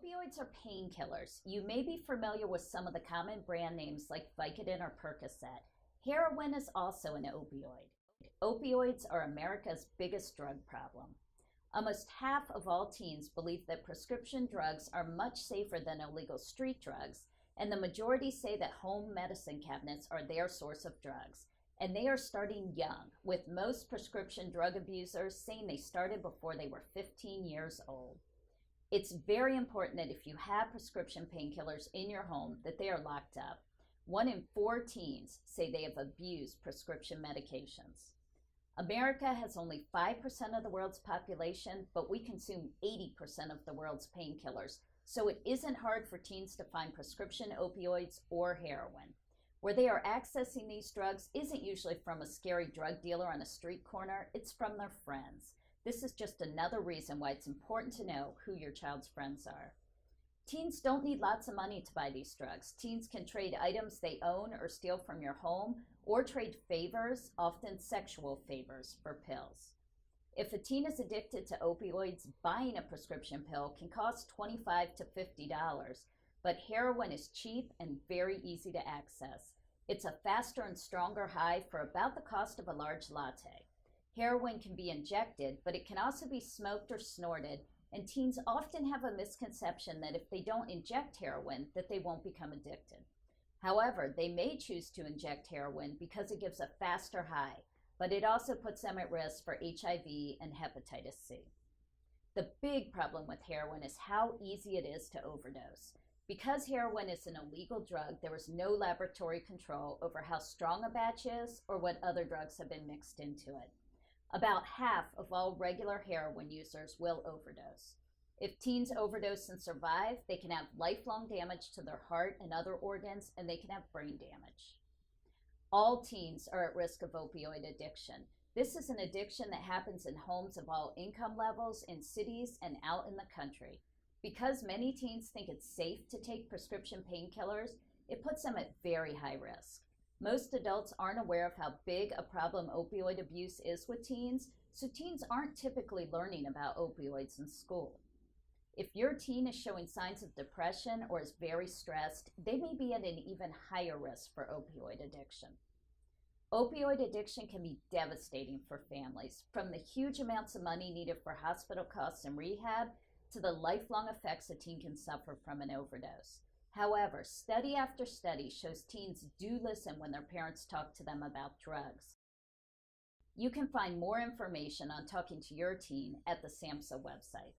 Opioids are painkillers. You may be familiar with some of the common brand names like Vicodin or Percocet. Heroin is also an opioid. Opioids are America's biggest drug problem. Almost half of all teens believe that prescription drugs are much safer than illegal street drugs, and the majority say that home medicine cabinets are their source of drugs. And they are starting young, with most prescription drug abusers saying they started before they were 15 years old. It's very important that if you have prescription painkillers in your home, that they are locked up. 1 in 4 teens say they have abused prescription medications. America has only 5% of the world's population, but we consume 80% of the world's painkillers, so it isn't hard for teens to find prescription opioids or heroin. Where they are accessing these drugs isn't usually from a scary drug dealer on a street corner, it's from their friends. This is just another reason why it's important to know who your child's friends are. Teens don't need lots of money to buy these drugs. Teens can trade items they own or steal from your home, or trade favors, often sexual favors, for pills. If a teen is addicted to opioids, buying a prescription pill can cost $25 to $50, but heroin is cheap and very easy to access. It's a faster and stronger high for about the cost of a large latte. Heroin can be injected, but it can also be smoked or snorted, and teens often have a misconception that if they don't inject heroin, that they won't become addicted. However, they may choose to inject heroin because it gives a faster high, but it also puts them at risk for HIV and hepatitis C. The big problem with heroin is how easy it is to overdose. Because heroin is an illegal drug, there is no laboratory control over how strong a batch is or what other drugs have been mixed into it. About half of all regular heroin users will overdose. If teens overdose and survive, they can have lifelong damage to their heart and other organs, and they can have brain damage. All teens are at risk of opioid addiction. This is an addiction that happens in homes of all income levels, in cities, and out in the country. Because many teens think it's safe to take prescription painkillers, it puts them at very high risk. Most adults aren't aware of how big a problem opioid abuse is with teens, so teens aren't typically learning about opioids in school. If your teen is showing signs of depression or is very stressed, they may be at an even higher risk for opioid addiction. Opioid addiction can be devastating for families, from the huge amounts of money needed for hospital costs and rehab to the lifelong effects a teen can suffer from an overdose. However, study after study shows teens do listen when their parents talk to them about drugs. You can find more information on talking to your teen at the SAMHSA website.